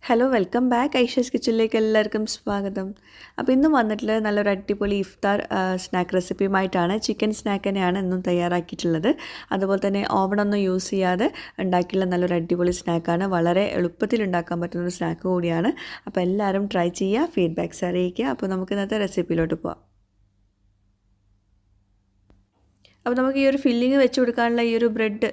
Hello welcome back Aisha's കിച്ചണിലേക്ക് എല്ലാവർക്കും സ്വാഗതം. അപ്പോൾ ഇന്നും വന്നിട്ടുള്ളത് നല്ലൊരു അടിപൊളി ഇഫ്താർ സ്നാക്ക് റെസിപ്പിയുമായിട്ടാണ്. ചിക്കൻ സ്നാക്ക് തന്നെയാണ് ഇന്നും തയ്യാറാക്കിയിട്ടുള്ളത്. അതുപോലെ തന്നെ ഓവണൊന്നും യൂസ് ചെയ്യാതെ ഉണ്ടാക്കിയുള്ള നല്ലൊരു അടിപൊളി സ്നാക്കാണ്. വളരെ എളുപ്പത്തിൽ ഉണ്ടാക്കാൻ പറ്റുന്നൊരു സ്നാക്ക് കൂടിയാണ്. അപ്പോൾ എല്ലാവരും ട്രൈ ചെയ്യുക, ഫീഡ്ബാക്ക്സ് അറിയിക്കുക. അപ്പോൾ നമുക്ക് ഇന്നത്തെ റെസിപ്പിയിലോട്ട് പോകാം. അപ്പോൾ നമുക്ക് ഈ ഒരു ഫില്ലിങ് വെച്ച് കൊടുക്കാനുള്ള ഈ ഒരു ബ്രെഡ്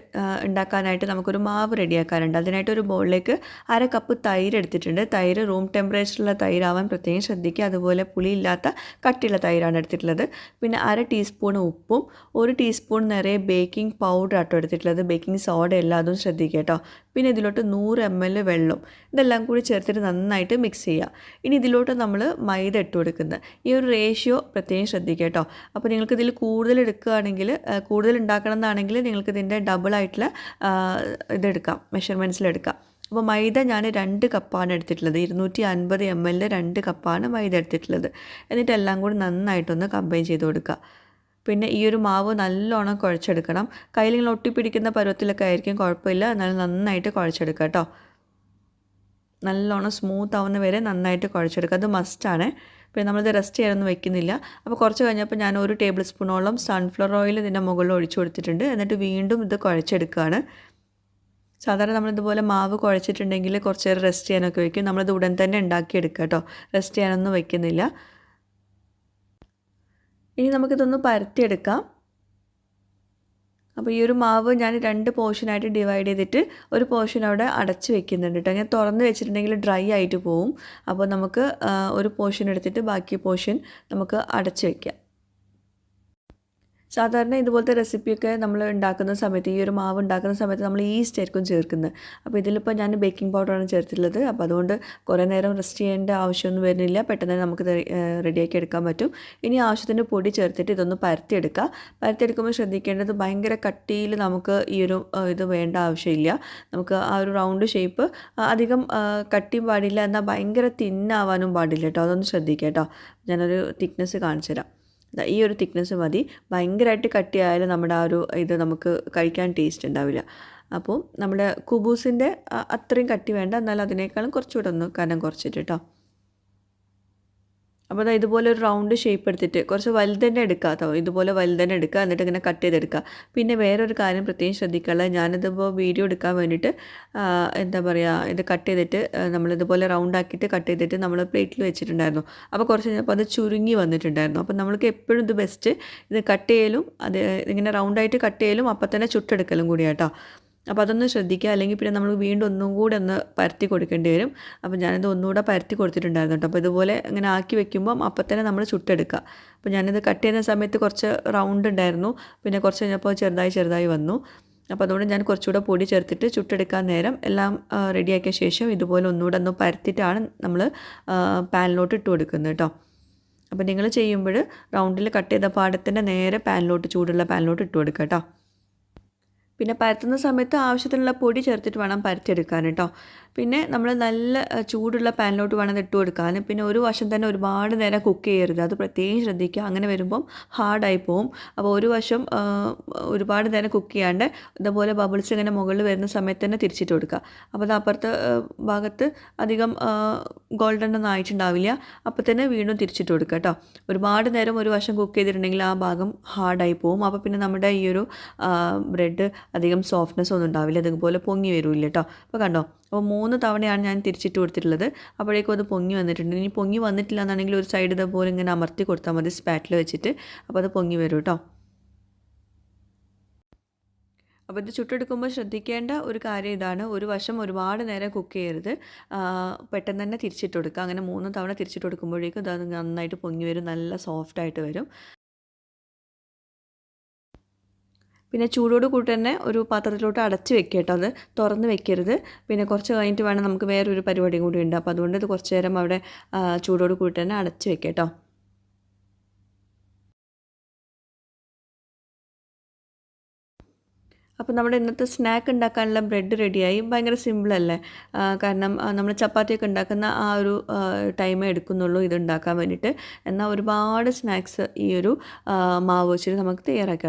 ഉണ്ടാക്കാനായിട്ട് നമുക്കൊരു മാവ് റെഡിയാക്കാനുണ്ട്. അതിനായിട്ട് ഒരു ബൗളിലേക്ക് 1/2 കപ്പ് തൈര് എടുത്തിട്ടുണ്ട്. തൈര് റൂം ടെമ്പറേച്ചറിലുള്ള തൈരാവാൻ പ്രത്യേകം ശ്രദ്ധിക്കുക. അതുപോലെ പുളിയില്ലാത്ത കട്ടിയുള്ള തൈരാണ് എടുത്തിട്ടുള്ളത്. പിന്നെ 1/2 ടീസ്പൂൺ ഉപ്പും 1 ടീസ്പൂൺ നിറയെ ബേക്കിംഗ് പൗഡർ ആട്ടോ എടുത്തിട്ടുള്ളത്. ബേക്കിംഗ് സോഡ അല്ല, അതും ശ്രദ്ധിക്കുക കേട്ടോ. പിന്നെ ഇതിലോട്ട് 100 ml വെള്ളം, ഇതെല്ലാം കൂടി ചേർത്തിട്ട് നന്നായിട്ട് മിക്സ് ചെയ്യുക. ഇനി ഇതിലോട്ട് നമ്മൾ മൈദ ഇട്ട് കൊടുക്കുന്നത്. ഈ ഒരു റേഷ്യോ പ്രത്യേകം ശ്രദ്ധിക്കുക കേട്ടോ. അപ്പോൾ നിങ്ങൾക്ക് ഇതിൽ കൂടുതൽ എടുക്കുകയാണെങ്കിൽ, കൂടുതൽ ഉണ്ടാക്കണം എന്നാണെങ്കിൽ നിങ്ങൾക്ക് ഇതിൻ്റെ ഡബിളായിട്ടുള്ള ഇതെടുക്കാം, മെഷർമെൻറ്റ്സിലെടുക്കാം. അപ്പോൾ മൈദ ഞാൻ 2 കപ്പാണ് എടുത്തിട്ടുള്ളത്. 250 ml 2 കപ്പാണ് മൈദ എടുത്തിട്ടുള്ളത്. എന്നിട്ട് എല്ലാം കൂടി നന്നായിട്ടൊന്ന് കമ്പൈൻ ചെയ്ത് കൊടുക്കുക. പിന്നെ ഈ ഒരു മാവ് നല്ലോണം കുഴച്ചെടുക്കണം. കയ്യിൽ ഇങ്ങനെ ഒട്ടിപ്പിടിക്കുന്ന പരുവത്തിലൊക്കെ ആയിരിക്കും, കുഴപ്പമില്ല, എന്നാലും നന്നായിട്ട് കുഴച്ചെടുക്കുക കേട്ടോ. നല്ലോണം സ്മൂത്ത് ആവുന്ന വരെ നന്നായിട്ട് കുഴച്ചെടുക്കുക, അത് മസ്റ്റാണ്. പിന്നെ നമ്മളിത് റെസ്റ്റ് ചെയ്യാനൊന്നും വെക്കുന്നില്ല. അപ്പോൾ കുറച്ച് കഴിഞ്ഞപ്പോൾ ഞാൻ 1 ടേബിൾ സ്പൂണോളം സൺഫ്ലവർ ഓയിൽ ഇതിൻ്റെ മുകളിൽ ഒഴിച്ചു കൊടുത്തിട്ടുണ്ട്. എന്നിട്ട് വീണ്ടും ഇത് കുഴച്ചെടുക്കുകയാണ്. സാധാരണ നമ്മളിതുപോലെ മാവ് കുഴച്ചിട്ടുണ്ടെങ്കിൽ കുറച്ച് നേരം റെസ്റ്റ് ചെയ്യാനൊക്കെ വയ്ക്കും. നമ്മളിത് ഉടൻ തന്നെ ഉണ്ടാക്കിയെടുക്കുക കേട്ടോ, റെസ്റ്റ് ചെയ്യാനൊന്നും വയ്ക്കുന്നില്ല. ഇനി നമുക്കിതൊന്ന് പരത്തിയെടുക്കാം. അപ്പോൾ ഈ ഒരു മാവ് ഞാൻ 2 പോർഷനായിട്ട് ഡിവൈഡ് ചെയ്തിട്ട് ഒരു പോർഷൻ അവിടെ അടച്ച് വെക്കുന്നുണ്ട് കേട്ടോ. ഞാൻ തുറന്ന് വെച്ചിട്ടുണ്ടെങ്കിൽ ഡ്രൈ ആയിട്ട് പോവും. അപ്പോൾ നമുക്ക് ഒരു പോർഷൻ എടുത്തിട്ട് ബാക്കി പോർഷൻ നമുക്ക് അടച്ച് വയ്ക്കാം. സാധാരണ ഇതുപോലത്തെ റെസിപ്പിയൊക്കെ നമ്മൾ ഉണ്ടാക്കുന്ന സമയത്ത്, ഈ ഒരു മാവ് ഉണ്ടാക്കുന്ന സമയത്ത് നമ്മൾ ഈസ്റ്റ് ആയിരിക്കും ചേർക്കുന്നത്. അപ്പോൾ ഇതിലിപ്പോൾ ഞാൻ ബേക്കിംഗ് പൗഡറാണ് ചേർത്തിട്ടുള്ളത്. അപ്പോൾ അതുകൊണ്ട് കുറേ നേരം റെസ്റ്റ് ചെയ്യേണ്ട ആവശ്യമൊന്നും വരുന്നില്ല, പെട്ടെന്ന് നമുക്ക് റെഡിയാക്കി എടുക്കാൻ പറ്റും. ഇനി ആവശ്യത്തിന് പൊടി ചേർത്തിട്ട് ഇതൊന്ന് പരത്തിയെടുക്കുക. പരത്തിയെടുക്കുമ്പോൾ ശ്രദ്ധിക്കേണ്ടത് ഭയങ്കര കട്ടിയിൽ നമുക്ക് ഈ ഒരു ഇത് വേണ്ട ആവശ്യമില്ല. നമുക്ക് ആ ഒരു റൗണ്ട് ഷേപ്പ് അധികം കട്ടിയും പാടില്ല, എന്നാൽ ഭയങ്കര തിന്നാവാനും പാടില്ല കേട്ടോ. അതൊന്ന് ശ്രദ്ധിക്കുക കേട്ടോ. ഞാനൊരു തിക്നെസ് കാണിച്ചു തരാം. ഈ ഒരു തിക്നെസ് മതി. ഭയങ്കരമായിട്ട് കട്ടിയായാലും നമ്മുടെ ആ ഒരു ഇത് നമുക്ക് കഴിക്കാൻ ടേസ്റ്റ് ഉണ്ടാവില്ല. അപ്പോൾ നമ്മുടെ കുബൂസിൻ്റെ അത്രയും കട്ടി വേണ്ട, എന്നാൽ അതിനേക്കാളും കുറച്ചുകൂടെ ഒന്ന് കനം കുറച്ചിട്ട് കേട്ടോ. അപ്പോൾ അതാ ഇതുപോലെ ഒരു റൗണ്ട് ഷേപ്പ് എടുത്തിട്ട് കുറച്ച് വലുത് തന്നെ എടുക്കുക കേട്ടോ. ഇതുപോലെ വലുത് തന്നെ എടുക്കുക, എന്നിട്ട് ഇങ്ങനെ കട്ട് ചെയ്തെടുക്കുക. പിന്നെ വേറൊരു കാര്യം പ്രത്യേകം ശ്രദ്ധിക്കാനുള്ളത്, ഞാനിതിപ്പോൾ വീഡിയോ എടുക്കാൻ വേണ്ടിയിട്ട് എന്താ പറയുക, ഇത് കട്ട് ചെയ്തിട്ട് നമ്മളിതുപോലെ റൗണ്ടാക്കിയിട്ട് കട്ട് ചെയ്തിട്ട് നമ്മൾ പ്ലേറ്റിൽ വെച്ചിട്ടുണ്ടായിരുന്നു. അപ്പോൾ കുറച്ച് കഴിഞ്ഞപ്പോൾ അത് ചുരുങ്ങി വന്നിട്ടുണ്ടായിരുന്നു. അപ്പോൾ നമ്മൾക്ക് എപ്പോഴും ഇത് ബെസ്റ്റ് ഇത് കട്ട് ചെയ്യലും, അത് ഇങ്ങനെ റൗണ്ടായിട്ട് കട്ട് ചെയ്യലും അപ്പം തന്നെ ചുട്ടെടുക്കലും കൂടിയാണ് കേട്ടോ. അപ്പോൾ അതൊന്ന് ശ്രദ്ധിക്കുക, അല്ലെങ്കിൽ പിന്നെ നമ്മൾ വീണ്ടും ഒന്നും കൂടെ ഒന്ന് പരത്തി കൊടുക്കേണ്ടി വരും. അപ്പോൾ ഞാനിത് ഒന്നുകൂടെ പരത്തി കൊടുത്തിട്ടുണ്ടായിരുന്നു കേട്ടോ. അപ്പോൾ ഇതുപോലെ ഇങ്ങനെ ആക്കി വെക്കുമ്പം അപ്പം തന്നെ നമ്മൾ ചുട്ടെടുക്കുക. അപ്പോൾ ഞാനിത് കട്ട് ചെയ്യുന്ന സമയത്ത് കുറച്ച് റൗണ്ട് ഉണ്ടായിരുന്നു, പിന്നെ കുറച്ച് കഴിഞ്ഞപ്പോൾ ചെറുതായി വന്നു. അപ്പോൾ അതുകൊണ്ട് ഞാൻ കുറച്ചുകൂടെ പൊടി ചേർത്തിട്ട് ചുട്ടെടുക്കാൻ നേരം എല്ലാം റെഡിയാക്കിയ ശേഷം ഇതുപോലെ ഒന്നുകൂടെ ഒന്ന് പരത്തിയിട്ടാണ് നമ്മൾ പാനിലോട്ട് ഇട്ട് കൊടുക്കുന്നത് കേട്ടോ. അപ്പോൾ നിങ്ങൾ ചെയ്യുമ്പോൾ റൗണ്ടിൽ കട്ട് ചെയ്ത പാടത്തിൻ്റെ നേരെ ചൂടുള്ള പാനിലോട്ട് ഇട്ട് കൊടുക്കുക കേട്ടോ. പിന്നെ പരത്തുന്ന സമയത്ത് ആവശ്യത്തിനുള്ള പൊടി ചേർത്തിട്ട് വേണം പരത്തിയെടുക്കാൻ കേട്ടോ. പിന്നെ നമ്മൾ നല്ല ചൂടുള്ള പാനിലോട്ട് വേണം ഇട്ട് കൊടുക്കാൻ. പിന്നെ ഒരു വശം തന്നെ ഒരുപാട് നേരം കുക്ക് ചെയ്യരുത്, അത് പ്രത്യേകം ശ്രദ്ധിക്കുക. അങ്ങനെ വരുമ്പം ഹാർഡായി പോവും. അപ്പോൾ ഒരു വശം ഒരുപാട് നേരം കുക്ക് ചെയ്യാണ്ട് ഇതുപോലെ ബബിൾസ് ഇങ്ങനെ മുകളിൽ വരുന്ന സമയത്ത് തന്നെ തിരിച്ചിട്ട് കൊടുക്കുക. അപ്പോൾ അത് അപ്പുറത്തെ ഭാഗത്ത് അധികം ഗോൾഡൻ ഒന്നും ആയിട്ടുണ്ടാവില്ല. അപ്പോൾ തന്നെ വീണ്ടും തിരിച്ചിട്ട് കൊടുക്കുക കേട്ടോ. ഒരുപാട് നേരം ഒരു വശം കുക്ക് ചെയ്തിട്ടുണ്ടെങ്കിൽ ആ ഭാഗം ഹാർഡായി പോവും. അപ്പോൾ പിന്നെ നമ്മുടെ ഈ ഒരു ബ്രെഡ് അധികം സോഫ്റ്റ്നെസ് ഒന്നും ഉണ്ടാവില്ല, അതുപോലെ പൊങ്ങി വരില്ല കേട്ടോ. അപ്പോൾ കണ്ടോ, അപ്പോൾ 3 തവണയാണ് ഞാൻ തിരിച്ചിട്ട് കൊടുത്തിട്ടുള്ളത്. അപ്പോഴേക്കും അത് പൊങ്ങി വന്നിട്ടുണ്ട്. ഇനി പൊങ്ങി വന്നിട്ടില്ല എന്നാണെങ്കിൽ ഒരു സൈഡ് ഇതുപോലെ ഇങ്ങനെ അമർത്തി കൊടുത്താൽ മതി സ്പാറ്റിൽ വെച്ചിട്ട്. അപ്പോൾ അത് പൊങ്ങി വരും കേട്ടോ. അപ്പോൾ ഇത് ചുട്ടെടുക്കുമ്പോൾ ശ്രദ്ധിക്കേണ്ട ഒരു കാര്യം ഇതാണ്, ഒരു വശം ഒരുപാട് നേരം കുക്ക് ചെയ്യരുത്, പെട്ടെന്ന് തന്നെ തിരിച്ചിട്ട് കൊടുക്കുക. അങ്ങനെ 3 തവണ തിരിച്ചിട്ട് കൊടുക്കുമ്പോഴേക്കും ഇത് നന്നായിട്ട് പൊങ്ങി വരും, നല്ല സോഫ്റ്റായിട്ട് വരും. പിന്നെ ചൂടോട് കൂടി തന്നെ ഒരു പാത്രത്തിലോട്ട് അടച്ച് വെക്കുക കേട്ടോ, അത് തുറന്ന് വെക്കരുത്. പിന്നെ കുറച്ച് കഴിഞ്ഞിട്ട് വേണം നമുക്ക് വേറൊരു പരിപാടിയും കൂടി ഉണ്ട്. അപ്പോൾ അതുകൊണ്ട് ഇത് കുറച്ച് നേരം അവിടെ ചൂടോട് കൂടി തന്നെ അടച്ച് വെക്കുക കേട്ടോ. അപ്പോൾ നമ്മുടെ ഇന്നത്തെ സ്നാക്ക് ഉണ്ടാക്കാനുള്ള ബ്രെഡ് റെഡിയായി. ഭയങ്കര സിമ്പിളല്ലേ, കാരണം നമ്മൾ ചപ്പാത്തിയൊക്കെ ഉണ്ടാക്കുന്ന ആ ഒരു ടൈമേ എടുക്കുന്നുള്ളൂ ഇത് ഉണ്ടാക്കാൻ വേണ്ടിയിട്ട്. എന്നാൽ ഒരുപാട് സ്നാക്സ് ഈ ഒരു മാവ് വെച്ചിട്ട് നമുക്ക്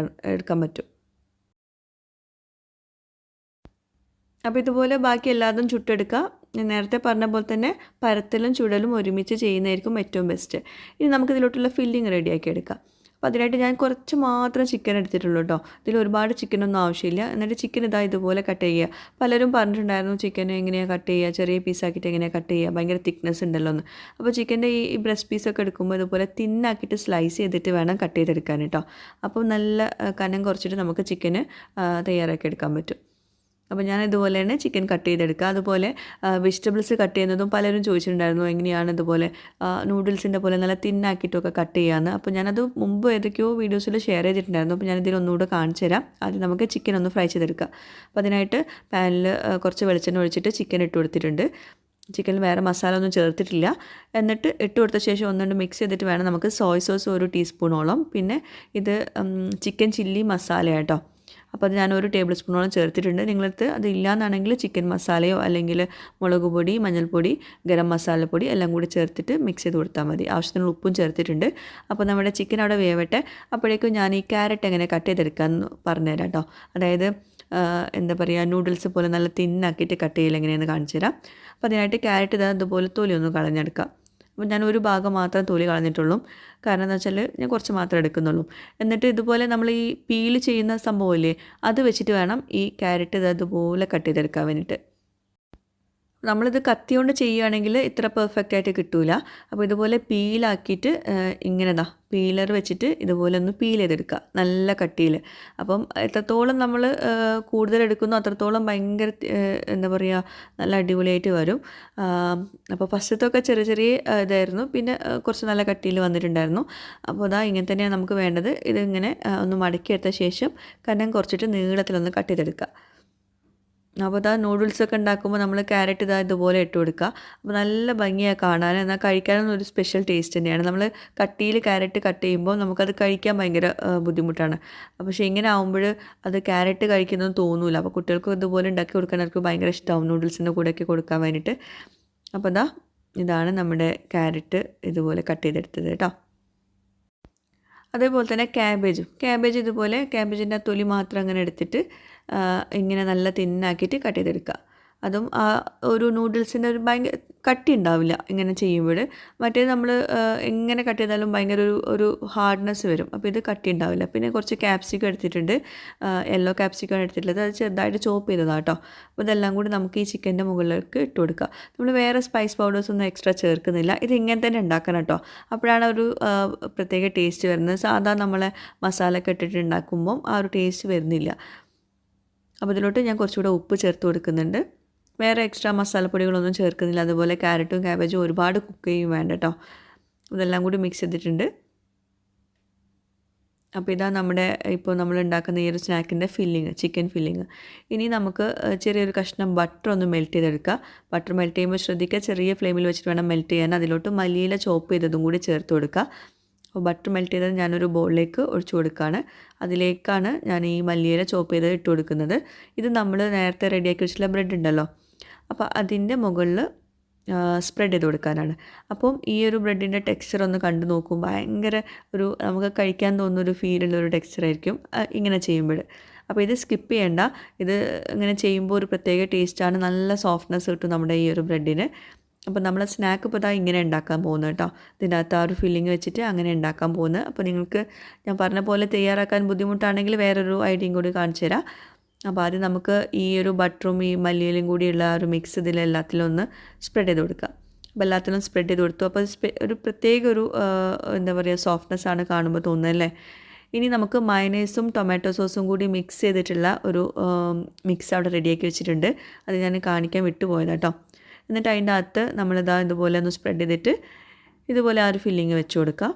എടുക്കാൻ പറ്റും. അപ്പോൾ ഇതുപോലെ ബാക്കി എല്ലാതും ചുട്ടെടുക്കുക. ഞാൻ നേരത്തെ പറഞ്ഞ പോലെ തന്നെ പരത്തലും ചുടലും ഒരുമിച്ച് ചെയ്യുന്നതായിരിക്കും ഏറ്റവും ബെസ്റ്റ്. ഇനി നമുക്കിതിലോട്ടുള്ള ഫില്ലിങ് റെഡിയാക്കി എടുക്കാം. അപ്പോൾ അതിനായിട്ട് ഞാൻ കുറച്ച് മാത്രം ചിക്കൻ എടുത്തിട്ടുള്ളൂ കേട്ടോ. ഇതിൽ ഒരുപാട് ചിക്കനൊന്നും ആവശ്യമില്ല. എന്നിട്ട് ചിക്കൻ ഇതുപോലെ കട്ട് ചെയ്യുക. പലരും പറഞ്ഞിട്ടുണ്ടായിരുന്നു ചിക്കൻ എങ്ങനെയാണ് കട്ട് ചെയ്യുക, ചെറിയ പീസാക്കിയിട്ട് എങ്ങനെയാണ് കട്ട് ചെയ്യുക, ഭയങ്കര തിക്നെസ് ഉണ്ടല്ലോ എന്ന്. അപ്പോൾ ചിക്കൻ്റെ ഈ ബ്രസ്റ്റ് പീസൊക്കെ എടുക്കുമ്പോൾ ഇതുപോലെ തിന്നാക്കിയിട്ട് സ്ലൈസ് ചെയ്തിട്ട് വേണം കട്ട് ചെയ്തെടുക്കാൻ കേട്ടോ. അപ്പോൾ നല്ല കനം കുറച്ചിട്ട് നമുക്ക് ചിക്കന് തയ്യാറാക്കി എടുക്കാൻ പറ്റും. അപ്പോൾ ഞാൻ ഇതുപോലെ തന്നെ ചിക്കൻ കട്ട് ചെയ്തെടുക്കുക. അതുപോലെ വെജിറ്റബിൾസ് കട്ട് ചെയ്യുന്നതും പലരും ചോദിച്ചിട്ടുണ്ടായിരുന്നു എങ്ങനെയാണ് ഇതുപോലെ നൂഡിൽസിൻ്റെ പോലെ നല്ല തിന്നാക്കിയിട്ടൊക്കെ കട്ട് ചെയ്യാമെന്ന്. അപ്പോൾ ഞാനത് മുമ്പ് ഏതൊക്കെയോ വീഡിയോസിൽ ഷെയർ ചെയ്തിട്ടുണ്ടായിരുന്നു. അപ്പോൾ ഞാനിതിൽ ഒന്നുകൂടെ കാണിച്ചു തരാം. ആദ്യം നമുക്ക് ചിക്കൻ ഒന്ന് ഫ്രൈ ചെയ്തെടുക്കുക. അപ്പോൾ അതിനായിട്ട് പാനിൽ കുറച്ച് വെളിച്ചെണ്ണ ഒഴിച്ചിട്ട് ചിക്കൻ ഇട്ട് കൊടുത്തിട്ടുണ്ട്. ചിക്കനിൽ വേറെ മസാല ഒന്നും ചേർത്തിട്ടില്ല. എന്നിട്ട് ഇട്ട് കൊടുത്ത ശേഷം ഒന്നുകൊണ്ട് മിക്സ് ചെയ്തിട്ട് വേണം നമുക്ക് സോയ് സോസ് 1 ടീസ്പൂണോളം, പിന്നെ ഇത് ചിക്കൻ ചില്ലി മസാല കേട്ടോ. അപ്പോൾ അത് ഞാൻ 1 ടേബിൾ സ്പൂണോളം ചേർത്തിട്ടുണ്ട്. നിങ്ങളടുത്ത് അത് ഇല്ലയെന്നാണെങ്കിൽ ചിക്കൻ മസാലയോ അല്ലെങ്കിൽ മുളക് പൊടി, മഞ്ഞൾപ്പൊടി, ഗരം മസാലപ്പൊടി എല്ലാം കൂടി ചേർത്തിട്ട് മിക്സ് ചെയ്ത് കൊടുത്താൽ മതി. ആവശ്യത്തിനുള്ള ഉപ്പും ചേർത്തിട്ടുണ്ട്. അപ്പോൾ നമ്മുടെ ചിക്കൻ അവിടെ വേവട്ടെ. അപ്പോഴേക്കും ഞാൻ ഈ ക്യാരറ്റ് എങ്ങനെ കട്ട് ചെയ്തെടുക്കാമെന്ന് പറഞ്ഞുതരാം കേട്ടോ. അതായത് എന്താ പറയുക, നൂഡിൽസ് പോലെ നല്ല തിന്നാക്കിയിട്ട് കട്ട് ചെയ്യൽ എങ്ങനെയെന്ന് കാണിച്ചു തരാം. അപ്പോൾ അതിനായിട്ട് ക്യാരറ്റ് അതുപോലെ തൊലി ഒന്ന് കളഞ്ഞെടുക്കാം. അപ്പോൾ ഞാൻ ഒരു ഭാഗം മാത്രം തൊലി കളഞ്ഞിട്ടുള്ളൂ. കാരണം എന്താ വെച്ചാൽ ഞാൻ കുറച്ച് മാത്രമേ എടുക്കുന്നുള്ളൂ. എന്നിട്ട് ഇതുപോലെ നമ്മൾ ഈ പീൽ ചെയ്യുന്ന സംഭവമില്ലേ, അത് വെച്ചിട്ട് വേണം ഈ ക്യാരറ്റ് അതുപോലെ കട്ട് ചെയ്തെടുക്കാൻ വേണ്ടിയിട്ട്. നമ്മളിത് കത്തി കൊണ്ട് ചെയ്യുകയാണെങ്കിൽ ഇത്ര പെർഫെക്റ്റ് ആയിട്ട് കിട്ടില്ല. അപ്പോൾ ഇതുപോലെ പീലാക്കിയിട്ട് ഇങ്ങനെ പീലർ വെച്ചിട്ട് ഇതുപോലെ ഒന്ന് പീൽ ചെയ്തെടുക്കുക നല്ല കട്ടിയിൽ. അപ്പം എത്രത്തോളം നമ്മൾ കൂടുതൽ എടുക്കുന്നോ അത്രത്തോളം ഭയങ്കര എന്താ പറയുക, നല്ല അടിപൊളിയായിട്ട് വരും. അപ്പോൾ ഫസ്റ്റത്തൊക്കെ ചെറിയ ചെറിയ ഇതായിരുന്നു, പിന്നെ കുറച്ച് നല്ല കട്ടിയിൽ വന്നിട്ടുണ്ടായിരുന്നു. അപ്പോൾ ഇങ്ങനെ തന്നെയാണ് നമുക്ക് വേണ്ടത്. ഇതിങ്ങനെ ഒന്ന് മടക്കിയെടുത്ത ശേഷം കനം കുറച്ചിട്ട് നീളത്തിലൊന്ന് കട്ട് ചെയ്തെടുക്കുക. അപ്പോൾ നൂഡിൽസൊക്കെ ഉണ്ടാക്കുമ്പോൾ നമ്മൾ ക്യാരറ്റ് ഇതുപോലെ ഇട്ട് കൊടുക്കുക. അപ്പോൾ നല്ല ഭംഗിയാണ് കാണാൻ, എന്നാൽ കഴിക്കാനും ഒരു സ്പെഷ്യൽ ടേസ്റ്റ് തന്നെയാണ്. നമ്മൾ കട്ടിയിൽ ക്യാരറ്റ് കട്ട് ചെയ്യുമ്പോൾ നമുക്കത് കഴിക്കാൻ ഭയങ്കര ബുദ്ധിമുട്ടാണ്. പക്ഷേ ഇങ്ങനെ ആകുമ്പോൾ അത് ക്യാരറ്റ് കഴിക്കുന്നതെന്ന് തോന്നില്ല. അപ്പോൾ കുട്ടികൾക്ക് ഇതുപോലെ ഉണ്ടാക്കി കൊടുക്കാൻ അവർക്ക് ഭയങ്കര ഇഷ്ടമാവും, നൂഡിൽസിൻ്റെ കൂടെയൊക്കെ കൊടുക്കാൻ വേണ്ടിയിട്ട്. അപ്പോൾ ഇതാണ് നമ്മുടെ ക്യാരറ്റ് ഇതുപോലെ കട്ട് ചെയ്തെടുത്തത് കേട്ടോ. അതേപോലെ തന്നെ ക്യാബേജ് ഇതുപോലെ ക്യാബേജിൻ്റെ തൊലി മാത്രം അങ്ങനെ എടുത്തിട്ട് ഇങ്ങനെ നല്ല തിന്നാക്കിയിട്ട് കട്ട് ചെയ്തെടുക്കുക. അതും ഒരു നൂഡിൽസിൻ്റെ ഒരു ഭയങ്കര കട്ടി ഉണ്ടാവില്ല ഇങ്ങനെ ചെയ്യുമ്പോൾ. മറ്റേത് നമ്മൾ എങ്ങനെ കട്ട് ചെയ്താലും ഭയങ്കര ഒരു ഹാർഡ്നെസ് വരും. അപ്പോൾ ഇത് കട്ടി ഉണ്ടാവില്ല. പിന്നെ കുറച്ച് ക്യാപ്സിക്കം എടുത്തിട്ടുണ്ട്, യെല്ലോ ക്യാപ്സിക്കം എടുത്തിട്ടുള്ളത്. അത് ചെറുതായിട്ട് ചോപ്പ് ചെയ്തതാണ് കേട്ടോ. അപ്പോൾ ഇതെല്ലാം കൂടി നമുക്ക് ഈ ചിക്കൻ്റെ മുകളിലേക്ക് ഇട്ട് കൊടുക്കുക. നമ്മൾ വേറെ സ്പൈസ് പൗഡേഴ്സൊന്നും എക്സ്ട്രാ ചേർക്കുന്നില്ല. ഇത് ഇങ്ങനെ തന്നെ ഉണ്ടാക്കണം കേട്ടോ. അപ്പോഴാണ് ഒരു പ്രത്യേക ടേസ്റ്റ് വരുന്നത്. സാധാരണ നമ്മളെ മസാല ഒക്കെ ഇട്ടിട്ട് ഉണ്ടാക്കുമ്പം ആ ഒരു ടേസ്റ്റ് വരുന്നില്ല. അപ്പോൾ ഇതിലോട്ട് ഞാൻ കുറച്ചുകൂടെ ഉപ്പ് ചേർത്ത് കൊടുക്കുന്നുണ്ട്. വേറെ എക്സ്ട്രാ മസാലപ്പൊടികളൊന്നും ചേർക്കുന്നില്ല. അതുപോലെ ക്യാരറ്റും ക്യാബേജും ഒരുപാട് കുക്ക് ചെയ്യും വേണ്ട കേട്ടോ. ഇതെല്ലാം കൂടി മിക്സ് ചെയ്തിട്ടുണ്ട്. അപ്പോൾ നമ്മുടെ ഇപ്പോൾ നമ്മൾ ഉണ്ടാക്കുന്ന ഈ ഒരു സ്നാക്കിൻ്റെ ചിക്കൻ ഫില്ലിങ്. ഇനി നമുക്ക് ചെറിയൊരു കഷ്ണം ബട്ടർ ഒന്ന് മെൽറ്റ് ചെയ്തെടുക്കുക. ബട്ടർ മെൽറ്റ് ചെയ്യുമ്പോൾ ശ്രദ്ധിക്കുക, ചെറിയ ഫ്ലെയിമിൽ വെച്ചിട്ട് വേണം മെൽറ്റ് ചെയ്യാൻ. അതിലോട്ട് മല്ലിയില ചോപ്പ് ചെയ്തതും കൂടി ചേർത്ത് കൊടുക്കുക. അപ്പോൾ ബട്ടർ മെൽറ്റ് ചെയ്തത് ഞാനൊരു ബൗളിലേക്ക് ഒഴിച്ചു കൊടുക്കുകയാണ്. അതിലേക്കാണ് ഞാൻ ഈ മല്ലിയില ചോപ്പ് ചെയ്തത് ഇട്ട് കൊടുക്കുന്നത്. ഇത് നമ്മൾ നേരത്തെ റെഡിയാക്കി വെച്ചിട്ടുള്ള ബ്രെഡ് ഉണ്ടല്ലോ, അപ്പോൾ അതിൻ്റെ മുകളിൽ സ്പ്രെഡ് ചെയ്ത് കൊടുക്കാനാണ്. അപ്പം ഈ ഒരു ബ്രെഡിൻ്റെ ടെക്സ്ചർ ഒന്ന് കണ്ടു നോക്കും. ഭയങ്കര നമുക്ക് കഴിക്കാൻ തോന്നുന്നൊരു ഫീലുള്ളൊരു ടെക്സ്ചറായിരിക്കും ഇങ്ങനെ ചെയ്യുമ്പോൾ. അപ്പോൾ ഇത് സ്കിപ്പ് ചെയ്യേണ്ട. ഇത് ഇങ്ങനെ ചെയ്യുമ്പോൾ ഒരു പ്രത്യേക ടേസ്റ്റാണ്, നല്ല സോഫ്റ്റ്നെസ് കിട്ടും നമ്മുടെ ഈ ഒരു ബ്രെഡിന്. അപ്പോൾ നമ്മൾ സ്നാക്ക് ഇപ്പോൾ ഇങ്ങനെ ഉണ്ടാക്കാൻ പോകുന്നത് കേട്ടോ. ഇതിനകത്ത് ആ ഒരു ഫില്ലിങ് വെച്ചിട്ട് അങ്ങനെ ഉണ്ടാക്കാൻ പോകുന്നത്. അപ്പോൾ നിങ്ങൾക്ക് ഞാൻ പറഞ്ഞ പോലെ തയ്യാറാക്കാൻ ബുദ്ധിമുട്ടാണെങ്കിൽ വേറൊരു ഐഡിയയും കൂടി കാണിച്ചു തരാം. അപ്പോൾ ആദ്യം നമുക്ക് ഈ ഒരു ബട്ടറും ഈ മല്ലിയിലും കൂടിയുള്ള ഒരു മിക്സ് ഇതിലെല്ലാത്തിലും ഒന്ന് സ്പ്രെഡ് ചെയ്ത് കൊടുക്കുക. അപ്പോൾ എല്ലാത്തിലും സ്പ്രെഡ് ചെയ്ത് കൊടുത്തു. അപ്പോൾ ഒരു പ്രത്യേക എന്താ പറയുക, സോഫ്റ്റ്നെസ് ആണ് കാണുമ്പോൾ തോന്നുന്നല്ലേ. ഇനി നമുക്ക് മയനൈസും ടൊമാറ്റോ സോസും കൂടി മിക്സ് ചെയ്തിട്ടുള്ള ഒരു മിക്സ് അവിടെ റെഡിയാക്കി വെച്ചിട്ടുണ്ട്. അത് ഞാൻ കാണിക്കാൻ വിട്ടുപോയത് കേട്ടോ. എന്നിട്ട് അതിൻ്റെ അകത്ത് ഇതുപോലെ ഒന്ന് സ്പ്രെഡ് ചെയ്തിട്ട് ഇതുപോലെ ആ ഒരു ഫില്ലിങ് വെച്ച് കൊടുക്കുക.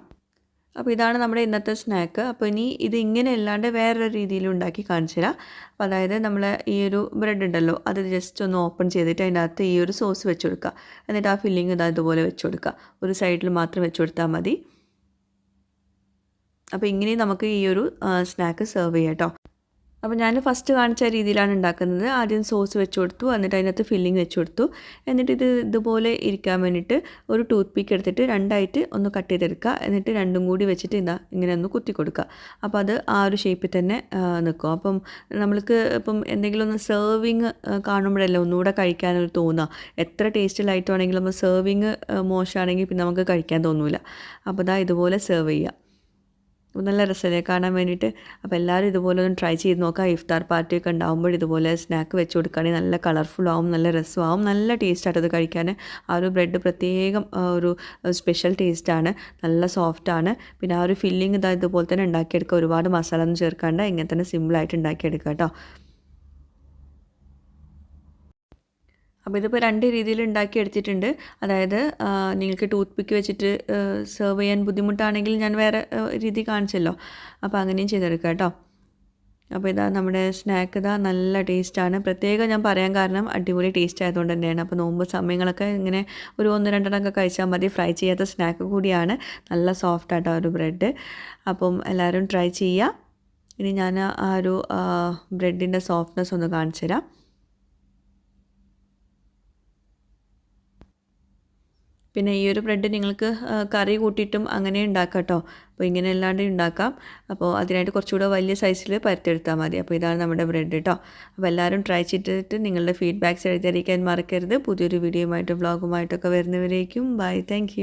അപ്പോൾ ഇതാണ് നമ്മുടെ ഇന്നത്തെ സ്നാക്ക്. അപ്പോൾ ഇനി ഇത് ഇങ്ങനെ അല്ലാണ്ട് വേറൊരു രീതിയിൽ ഉണ്ടാക്കി കാണിച്ചു തരാം. അപ്പോൾ അതായത് നമ്മൾ ഈ ഒരു ബ്രെഡ് ഉണ്ടല്ലോ, അത് ജസ്റ്റ് ഒന്ന് ഓപ്പൺ ചെയ്തിട്ട് അതിൻ്റെ അകത്ത് ഈ ഒരു സോസ് വെച്ച് കൊടുക്കുക. എന്നിട്ട് ആ ഫില്ലിങ് ഇതുപോലെ വെച്ച് കൊടുക്കുക. ഒരു സൈഡിൽ മാത്രം വെച്ച് കൊടുത്താൽ മതി. അപ്പോൾ ഇങ്ങനെ നമുക്ക് ഈ ഒരു സ്നാക്ക് സെർവ് ചെയ്യാം കേട്ടോ. അപ്പോൾ ഞാൻ ഫസ്റ്റ് കാണിച്ച രീതിയിലാണ് ഉണ്ടാക്കുന്നത്. ആദ്യം സോസ് വെച്ച് കൊടുത്തു, എന്നിട്ട് അതിനകത്ത് ഫില്ലിംഗ് വെച്ച് കൊടുത്തു. എന്നിട്ട് ഇതുപോലെ ഇരിക്കാൻ വേണ്ടിയിട്ട് ഒരു ടൂത്ത് പിക്ക് എടുത്തിട്ട് രണ്ടായിട്ട് ഒന്ന് കട്ട് ചെയ്തെടുക്കുക. എന്നിട്ട് രണ്ടും കൂടി വെച്ചിട്ട് ഇങ്ങനെ ഒന്ന് കുത്തി കൊടുക്കുക. അപ്പോൾ അത് ആ ഒരു ഷേപ്പിൽ തന്നെ നിൽക്കും. അപ്പം നമ്മൾക്ക് ഇപ്പം എന്തെങ്കിലും ഒന്ന് സെർവിങ് കാണുമ്പോഴല്ലേ ഒന്നുകൂടെ കഴിക്കാനൊരു തോന്നുക. എത്ര ടേസ്റ്റിലായിട്ടാണെങ്കിലും നമ്മൾ സെർവിങ് മോശമാണെങ്കിൽ പിന്നെ നമുക്ക് കഴിക്കാൻ തോന്നില്ല. അപ്പോൾ ഇതുപോലെ സെർവ് ചെയ്യുക. നല്ല രസമല്ലേ കാണാൻ വേണ്ടിയിട്ട്. അപ്പോൾ എല്ലാവരും ഇതുപോലെ ഒന്ന് ട്രൈ ചെയ്ത് നോക്കുക. ഇഫ്താർ പാർട്ടിയൊക്കെ ഉണ്ടാകുമ്പോൾ ഇതുപോലെ സ്നാക്ക് വെച്ച് കൊടുക്കുകയാണെങ്കിൽ നല്ല കളർഫുൾ ആവും, നല്ല രസമാവും, നല്ല ടേസ്റ്റായിട്ട് അത് കഴിക്കാൻ. ആ ഒരു ബ്രെഡ് പ്രത്യേകം ഒരു സ്പെഷ്യൽ ടേസ്റ്റാണ്, നല്ല സോഫ്റ്റാണ്. പിന്നെ ആ ഒരു ഫില്ലിങ് ഇതുപോലെ തന്നെ ഉണ്ടാക്കിയെടുക്കുക. ഒരുപാട് മസാല ഒന്നും ചേർക്കാണ്ട് ഇങ്ങനെ തന്നെ സിമ്പിളായിട്ട് ഉണ്ടാക്കിയെടുക്കുക കേട്ടോ. അപ്പോൾ ഇതിപ്പോൾ രണ്ട് രീതിയിൽ ഉണ്ടാക്കി എടുത്തിട്ടുണ്ട്. അതായത് നിങ്ങൾക്ക് ടൂത്ത് പിക്ക് വെച്ചിട്ട് സെർവ് ചെയ്യാൻ ബുദ്ധിമുട്ടാണെങ്കിൽ ഞാൻ വേറെ രീതി കാണിച്ചല്ലോ. അപ്പോൾ അങ്ങനെയും ചെയ്തെടുക്കുക കേട്ടോ. അപ്പോൾ നമ്മുടെ സ്നാക്ക് നല്ല ടേസ്റ്റാണ്. പ്രത്യേകം ഞാൻ പറയാൻ കാരണം അടിപൊളി ടേസ്റ്റ് ആയതുകൊണ്ട് തന്നെയാണ്. അപ്പോൾ നോമ്പ് സമയങ്ങളൊക്കെ ഇങ്ങനെ ഒരു 1-2 ഒക്കെ കഴിച്ചാൽ മതി. ഫ്രൈ ചെയ്യാത്ത സ്നാക്ക് കൂടിയാണ്. നല്ല സോഫ്റ്റായിട്ടോ ഒരു ബ്രെഡ്. അപ്പം എല്ലാവരും ട്രൈ ചെയ്യുക. ഇനി ഞാൻ ആ ഒരു ബ്രെഡിൻ്റെ സോഫ്റ്റ്നെസ് ഒന്ന് കാണിച്ചു തരാം. പിന്നെ ഈ ഒരു ബ്രെഡ് നിങ്ങൾക്ക് കറി കൂട്ടിയിട്ടും അങ്ങനെ ഉണ്ടാക്കാം കേട്ടോ. അപ്പോൾ ഇങ്ങനെ അല്ലാണ്ട് ഉണ്ടാക്കാം. അപ്പോൾ അതിനായിട്ട് കുറച്ചുകൂടെ വലിയ സൈസിൽ പരത്തിയെടുത്താൽ മതി. അപ്പോൾ ഇതാണ് നമ്മുടെ ബ്രെഡ് കേട്ടോ. അപ്പോൾ എല്ലാവരും ട്രൈ ചെയ്തിട്ട് നിങ്ങളുടെ ഫീഡ്ബാക്ക്സ് എഴുതി അറിയിക്കാൻ മറക്കരുത്. പുതിയൊരു വീഡിയോയുമായിട്ടും വ്ളോഗുമായിട്ടൊക്കെ വരുന്നവരേക്കും ബൈ. താങ്ക്